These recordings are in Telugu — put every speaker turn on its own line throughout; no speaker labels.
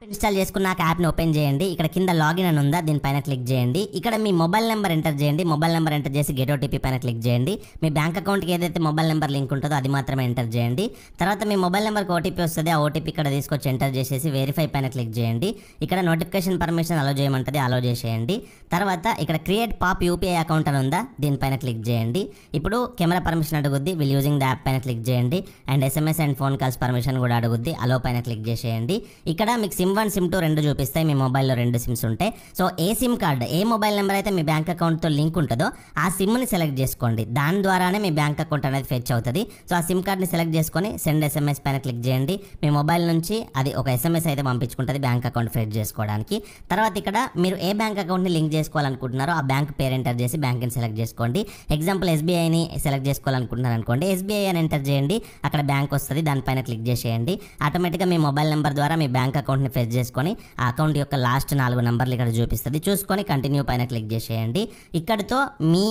యాప్ ఇన్స్టాల్ చేసుకున్నాక యాప్ని ఓపెన్ చేయండి. ఇక్కడ కింద లాగిన్ అని ఉందా, దీనిపైన క్లిక్ చేయండి. ఇక్కడ మీ మొబైల్ నెంబర్ ఎంటర్ చేయండి. మొబైల్ నెంబర్ ఎంటర్ చేసి గెట్ ఓటీపీ పైన క్లిక్ చేయండి. మీ బ్యాంక్ అకౌంట్కి ఏదైతే మొబైల్ నెంబర్ లింక్ ఉంటుందో అది మాత్రమే ఎంటర్ చేయండి. తర్వాత మీ మొబైల్ నెంబర్కి ఓటీపీ వస్తుంది. ఆ ఓటీపీ ఇక్కడ తీసుకొచ్చి ఎంటర్ చేసేసి వెరిఫై పైన క్లిక్ చేయండి. ఇక్కడ నోటిఫికేషన్ పర్మిషన్ అలో చేయమంటుంది, అలో చేసేయండి. తర్వాత ఇక్కడ క్రియేట్ పాప్ యూపీఐ అకౌంట్ అని ఉందా, దీనిపైన క్లిక్ చేయండి. ఇప్పుడు కెమెరా పర్మిషన్ అడుగుద్ది, విల్ యూజింగ్ ద యాప్ పైన క్లిక్ చేయండి. And SMS and phone calls permission కూడా అడుగుద్ది, అలో పైన క్లిక్ చేసేయండి. ఇక్కడ మీకు సిమ్ 1 సిమ్ 2 రెండు చూపిస్తాయి. మీ మొబైల్లో 2 సిమ్స్ ఉంటాయి. సో ఏ సిమ్ కార్డ్, ఏ మొబైల్ నెంబర్ అయితే మీ బ్యాంక్ అకౌంట్తో లింక్ ఉంటుందో ఆ సిమ్ని సెలెక్ట్ చేసుకోండి. దాని ద్వారానే మీ బ్యాంక్ అకౌంట్ అనేది ఫెచ్ అవుతుంది. సో ఆ సిమ్ కార్డ్ని సెలెక్ట్ చేసుకొని సెండ్ ఎస్ఎంఎస్ పైన క్లిక్ చేయండి. మీ మొబైల్ నుంచి అది ఒక ఎస్ఎంఎస్ అయితే పంపించుకుంటుంది బ్యాంక్ అకౌంట్ ఫెచ్ చేసుకోవడానికి. తర్వాత ఇక్కడ మీరు ఏ బ్యాంక్ అకౌంట్ని లింక్ చేసుకోవాలనుకుంటున్నారో ఆ బ్యాంక్ పేరు ఎంటర్ చేసి బ్యాంక్ని సెలెక్ట్ చేసుకోండి. ఎగ్జాంపుల్ ఎస్బీఐని సెలెక్ట్ చేసుకోవాలనుకుంటున్నారు అనుకోండి, ఎస్బీఐ అని ఎంటర్ చేయండి. అక్కడ బ్యాంక్ వస్తుంది, దానిపైన క్లిక్ చేసేయండి. ఆటోమేటిక్గా మీ మొబైల్ నెంబర్ ద్వారా మీ బ్యాంక్ అకౌంట్ని ఫెచ్ చేసుకొని ఆ అకౌంట్ యొక్క లాస్ట్ 4 నంబర్లు ఇక్కడ చూపిస్తుంది. చూసుకొని కంటిన్యూ పైన క్లిక్ చేసేయండి. ఇక్కడితో మీ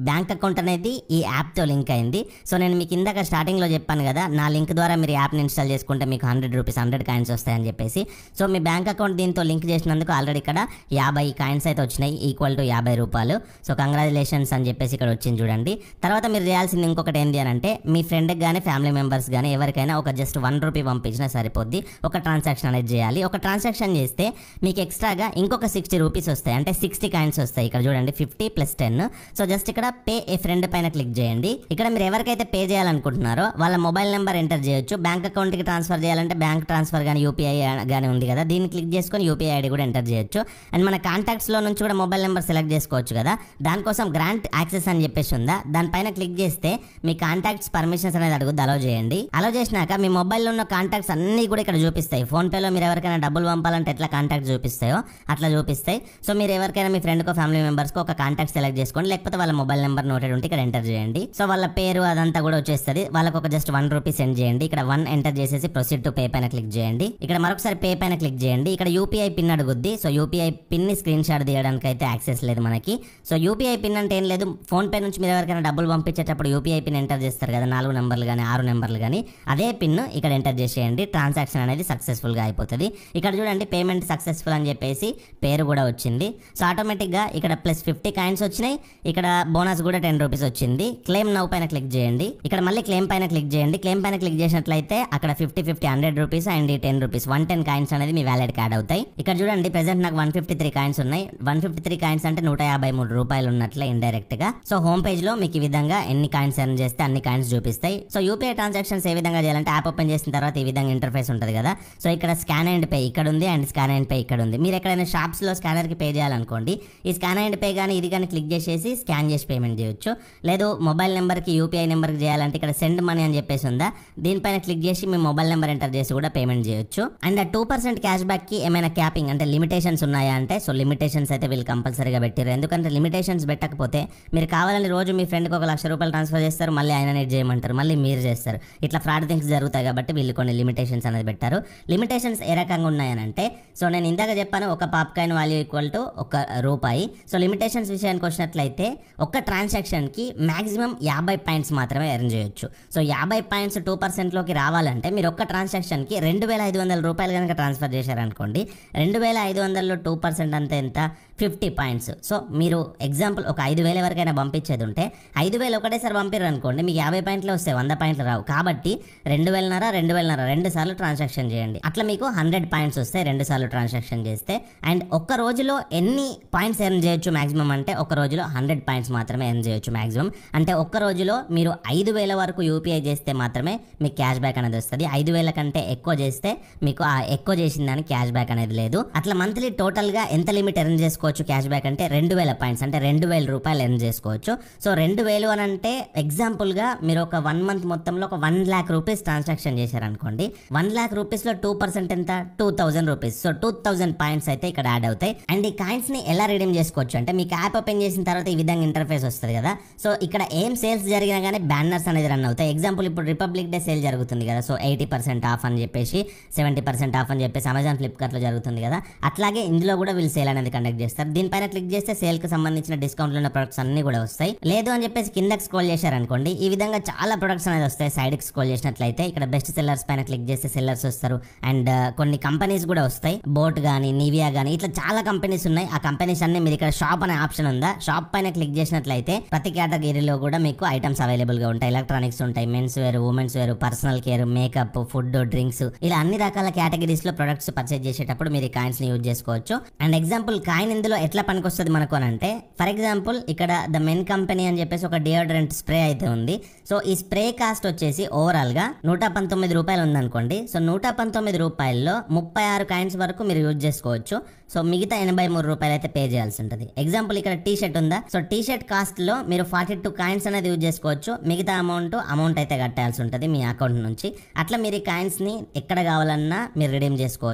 బ్యాంక్ అకౌంట్ అనేది ఈ యాప్తో లింక్ అయింది. సో నేను మీకు ఇందాక స్టార్టింగ్లో చెప్పాను కదా, నా లింక్ ద్వారా మీరు యాప్ని ఇన్స్టాల్ చేసుకుంటే మీకు 100 రూపీస్ 100 కాయిన్స్ వస్తాయని చెప్పేసి. సో మీ బ్యాంక్ అకౌంట్ దీంతో లింక్ చేసినందుకు ఆల్రెడీ ఇక్కడ 50 కాయిన్స్ అయితే వచ్చినాయి, ఈక్వల్ టు 50 రూపాయలు. సో కంగ్రాచులేషన్స్ అని చెప్పేసి ఇక్కడ వచ్చింది చూడండి. తర్వాత మీరు చేయాల్సింది ఇంకొకటి ఏంటి అని అంటే, మీ ఫ్రెండ్కి కానీ ఫ్యామిలీ మెంబర్స్ కానీ ఎవరికైనా ఒక జస్ట్ 1 రూపీ పంపించినా సరిపోద్ది. ఒక ట్రాన్సాక్షన్ అనేది చేయాలి. ఒక ట్రాన్సాక్షన్ చేస్తే మీకు ఎక్స్ట్రాగా ఇంకొక 60 రూపీస్ వస్తాయి, అంటే 60 కాయిన్స్ వస్తాయి. ఇక్కడ చూడండి 50 + 10. సో జస్ట్ ఇక్కడ పే ఏ ఫ్రెండ్ పైన క్లిక్ చేయండి. ఇక్కడ మీరు ఎవరికైతే పే చేయాలనుకుంటున్నారో వాళ్ళ మొబైల్ నెంబర్ ఎంటర్ చేయొచ్చు. బ్యాంక్ అకౌంట్కి ట్రాన్స్ఫర్ చేయాలంటే బ్యాంక్ ట్రాన్స్ఫర్ కానీ యూపీఐ కానీ ఉంది కదా, దీన్ని క్లిక్ చేసుకొని యూపీఐ ఐడి కూడా ఎంటర్ చేయొచ్చు. అండ్ మన కాంటాక్ట్స్లో నుంచి కూడా మొబైల్ నెంబర్ సెలెక్ట్ చేసుకోవచ్చు కదా, దానికోసం గ్రాంట్ యాక్సెస్ అని చెప్పేసి ఉందా, దానిపైన క్లిక్ చేస్తే మీ కాంటాక్ట్స్ పర్మిషన్స్ అనేది అడుగుద్ది, అలో చేయండి. అలో చేసినాక మీ మొబైల్లో ఉన్న కాంటాక్ట్స్ అన్నీ కూడా ఇక్కడ చూపిస్తాయి. ఫోన్పేలో మీరు ఎవరికైనా డబ్బులు పంపాలంటే ఎట్లా కాంటాక్ట్ చూపిస్తాయో అట్లా చూపిస్తాయి. సో మీరు ఎవరికైనా మీ ఫ్రెండ్కో ఫ్యామిలీ మెంబర్స్కో ఒక కాంటాక్ట్ సెలెక్ట్ చేసుకోండి, లేకపోతే వాళ్ళ మొబైల్ నెంబర్ నోటెడ్ ఉంటే ఇక్కడ ఎంటర్ చేయండి. సో వాళ్ళ పేరు అదంతా కూడా వచ్చేస్తుంది. వాళ్ళకి ఒక జస్ట్ 1 రూపీ సెండ్ చేయండి. ఇక్కడ 1 ఎంటర్ చేసేసి ప్రొసీడ్ టు పే పైన క్లిక్ చేయండి. ఇక్కడ మరొకసారి పే పైన క్లిక్ చేయండి. ఇక్కడ యూపీఐ పిన్ అడుగుద్ది. సో యూపీఐ పిన్ ని స్క్రీన్ షాట్ తీయడానికి అయితే యాక్సెస్ లేదు మనకి. సో యూపీఐ పిన్ అంటే ఏం లేదు, ఫోన్ పే నుంచి మీరు ఎవరికైనా డబ్బులు పంపించేటప్పుడు యూపీఐ పిన్ ఎంటర్ చేస్తారు కదా, 4 నెంబర్లు కానీ 6 నెంబర్లు కానీ, అదే పిన్ ఇక్కడ ఎంటర్ చేసేయండి. ట్రాన్సాక్షన్ అనేది సక్సెస్ఫుల్ గా అయిపోతుంది. ఇక్కడ చూడండి పేమెంట్ సక్సెస్ఫుల్ అని చెప్పేసి పేరు కూడా వచ్చింది. సో ఆటోమేటిక్ గా ఇక్కడ +50 కాయిన్స్ వచ్చినాయి. ఇక్కడ బోనస్ కూడా 10 రూపీస్ వచ్చింది. క్లెయిమ్ నౌ పైన క్లిక్ చేయండి. ఇక్కడ మళ్ళీ క్లెయిమ్ పైన క్లిక్ చేయండి. క్లెయిమ్ పైన క్లిక్ చేసినట్లయితే అక్కడ 50 100 రూపీస్ అండ్ 10 రూపీస్ 110 కాయిన్స్ అనేది మీ వ్యాలెట్ యాడ్ అవుతాయి. ఇక్కడ చూడండి ప్రెసెంట్ నాకు 153 కాయిన్స్ ఉన్నాయి. 153 కాయిన్స్ అంటే 153 రూపాయలు ఉన్నట్లే ఇండైరెక్ట్ గా. సో హోమ్ పేజ్ లో మీకు ఈ విధంగా ఎన్ని కాయిన్స్ ఎర్న్ చేస్తే అన్ని కాయిన్స్ చూపిస్తాయి. సో యూపీఐ ట్రాన్సాక్షన్స్ ఏ విధంగా చేయాలంటే, యాప్ ఓపెన్ చేసిన తర్వాత ఈ విధంగా ఇంటర్ఫేస్ ఉంటుంది కదా. సో ఇక్కడ స్కాన్ అండ్ పే ఇక్కడ ఉంది అండ్ స్కాన్ అండ్ పే ఇక్కడ ఉంది. మీరు ఎక్కడైనా షాప్స్ లో స్కానర్ కి పే చేయాలనుకోండి, ఈ స్కాన్ అండ్ పే కానీ ఇది కానీ క్లిక్ చేసేసి స్కాన్ చేసి పేమెంట్ చేయొచ్చు. లేదు మొబైల్ నెంబర్కి యూపీఐ నెంబర్కి చేయాలంటే ఇక్కడ సెండ్ మనీ అని చెప్పేసి ఉందా, దీనిపైన క్లిక్ చేసి మీ మొబైల్ నెంబర్ ఎంటర్ చేసి కూడా పేమెంట్ చేయొచ్చు. అండ్ 2% క్యాష్ బ్యాక్ కి ఏమైనా క్యాపింగ్ అంటే లిమిటేషన్స్ ఉన్నాయా అంటే, సో లిమిటేషన్స్ అయితే వీళ్ళు కంపల్సరీగా పెట్టారు. ఎందుకంటే లిమిటేషన్స్ పెట్టకపోతే మీరు కావాలని రోజు మీ ఫ్రెండ్కి 1 లక్ష రూపాయలు ట్రాన్స్ఫర్ చేస్తారు, మళ్ళీ ఆయన నెట్ చేయమంటారు, మళ్ళీ మీరు చేస్తారు. ఇట్లా ఫ్రాడ్ థింగ్స్ జరుగుతాయి కాబట్టి వీళ్ళు కొన్ని లిమిటేషన్స్ అనేది పెట్టారు. లిమిటేషన్స్ ఏ రకంగా ఉన్నాయనంటే, సో నేను ఇందాక చెప్పాను ఒక pop coin value equal to 1 రూపాయి. సో లిమిటేషన్స్ విషయానికి వచ్చినట్లయితే ఒక ట్రాన్సాక్షన్ కి మాక్సిమం 50 పాయింట్స్ మాత్రమే ఎర్న్ చేయొచ్చు. సో 50 పాయింట్స్ 2% లోకి రావాలంటే మీరు ఒక్క ట్రాన్సాక్షన్ కి 2500 రూపాయలు కనుక ట్రాన్స్ఫర్ చేశారనుకోండి, 2500లో 2% అంటే ఎంత, 50 పాయింట్స్. సో మీరు ఎగ్జాంపుల్ ఒక 5000 ఎవరికైనా పంపించేది ఉంటే 5000 ఒకటేసారి పంపారు అనుకోండి, మీకు 50 పాయింట్లు వస్తాయి, 100 పాయింట్లు రావు. కాబట్టి 2000 2 సార్లు ట్రాన్సాక్షన్ చేయండి. అట్లా మీకు 100 పాయింట్స్ వస్తాయి 2 సార్లు ట్రాన్సాక్షన్ చేస్తే. అండ్ ఒక్క రోజులో ఎన్ని పాయింట్స్ ఎర్న్ చేయొచ్చు మాక్సిమం అంటే, ఒక రోజులో 100 పాయింట్స్ మాత్రమే ఎర్న్ చేయొచ్చు మాక్సిమం. అంటే ఒక్క రోజులో మీరు 5000 వరకు యూపీఐ చేస్తే మాత్రమే మీకు క్యాష్ బ్యాక్ అనేది వస్తుంది. 5000 కంటే ఎక్కువ చేస్తే మీకు ఆ ఎక్కువ చేసిన దానికి క్యాష్ బ్యాక్ అనేది లేదు. అట్లా మంత్లీ టోటల్ గా ఎంత లిమిట్ ఎర్న్ చేసుకోవచ్చు క్యాష్ బ్యాక్ అంటే 2000 పాయింట్స్ అంటే 2000 రూపాయలు ఎర్న్ చేసుకోవచ్చు. సో 2000 అని అంటే ఎగ్జాంపుల్ గా మీరు ఒక 1 మంత్ మొత్తంలో ఒక 1 lakh రూపీస్ ట్రాన్సాక్షన్ చేశారనుకోండి, 1 lakh రూపీస్ లో 2% ఎంత, 2000 రూపీస్. సో 2000 పాయింట్స్ అయితే ఇక్కడ యాడ్ అవుతాయి. అండ్ ఈ కాయిన్స్ ని ఎలా రిడీమ్ చేసుకోవచ్చు అంటే, మీకు యాప్ ఓపెన్ చేసిన తర్వాత ఈ విధంగా ఇంటర్ఫేస్ వస్తుంది కదా. సో ఇక్కడ ఏం సేల్స్ జరిగినా కానీ బ్యానర్స్ అనేది రన్ అవుతాయి. ఎగ్జాంపుల్ ఇప్పుడు రిపబ్లిక్ డే సేల్ జరుగుతుంది కదా, సో 80% ఆఫ్ అని చెప్పేసి 70% ఆఫ్ అని చెప్పేసి అమెజాన్ ఫ్లిప్కార్ట్ లో జరుగుతుంది కదా, అట్లాగే ఇందులో కూడా వీళ్ళు సేల్ అనేది కండక్ట్ చేస్తారు. చేస్తారు. దీనిపైన క్లిక్ చేస్తే సేల్ కి సంబంధించిన డిస్కౌంట్లు ఉన్న ప్రొడక్ట్స్ అన్ని కూడా వస్తాయి. లేదు అని చెప్పేసి కిందకి స్క్రోల్ చేశారనుకోండి, ఈ విధంగా చాలా ప్రొడక్ట్స్ అనేది వస్తాయి. సైడ్ కి స్క్రోల్ చేసినట్లయితే ఇక్కడ బెస్ట్ సెల్లర్స్ పైన క్లిక్ చేస్తే సెల్లర్స్ వస్తారు. అండ్ కొన్ని కంపెనీస్ కూడా వస్తాయి. బోట్ గానీ, నివియా గానీ, ఇట్లా చాలా కంపెనీస్ ఉన్నాయి. ఆ కంపెనీస్ అన్ని మీరు ఇక్కడ షాప్ అనే ఆప్షన్ ఉందా, షాప్ పైన క్లిక్ చేసినట్లయితే ప్రతి కేటగిరీలో కూడా మీకు ఐటమ్స్ అవైలబుల్ గా ఉంటాయి. ఎలక్ట్రానిక్స్ ఉంటాయి, men's wear, women's wear, personal care, makeup, food, drinks, ఇలా అన్ని రకాల కేటగిరీస్ లో ప్రొడక్ట్స్ పర్చేజ్ చేసేటప్పుడు మీరు ఈ కాయిన్స్ ని యూజ్ చేసుకోవచ్చు. అండ్ ఎగ్జాంపుల్ కాయిన్ ఇందులో ఎట్లా పనికొస్తుంది మనకు అని అంటే, ఫర్ ఎగ్జాంపుల్ ఇక్కడ ద మెన్ కంపెనీ అని చెప్పేసి ఒక డియోడ్రెంట్ స్ప్రే అయితే ఉంది. సో ఈ స్ప్రే కాస్ట్ వచ్చేసి ఓవరాల్ గా 119 రూపాయలు ఉందనుకోండి. సో 119 రూపాయల్లో 36 కాయిన్స్ వరకు మీరు యూజ్ చేసుకోవచ్చు. సో మిగతా 83 రూపాయలు అయితే పే చేయాల్సి ఉంటుంది. ఎగ్జాంపుల్ ఇక్కడ టీ షర్ట్ ఉందా, సో టీ షర్ట్ కాస్ట్ లో మీరు 42 కాయిన్స్ అనేది యూజ్ చేసుకోవచ్చు. మిగతా అమౌంట్ అయితే కట్టాల్సి ఉంటుంది మీ అకౌంట్ నుంచి. అట్లా మీరు ఈ కాయిన్స్ ని ఎక్కడ కావాలన్నా మీరు రిడీమ్ చేసుకోవచ్చు.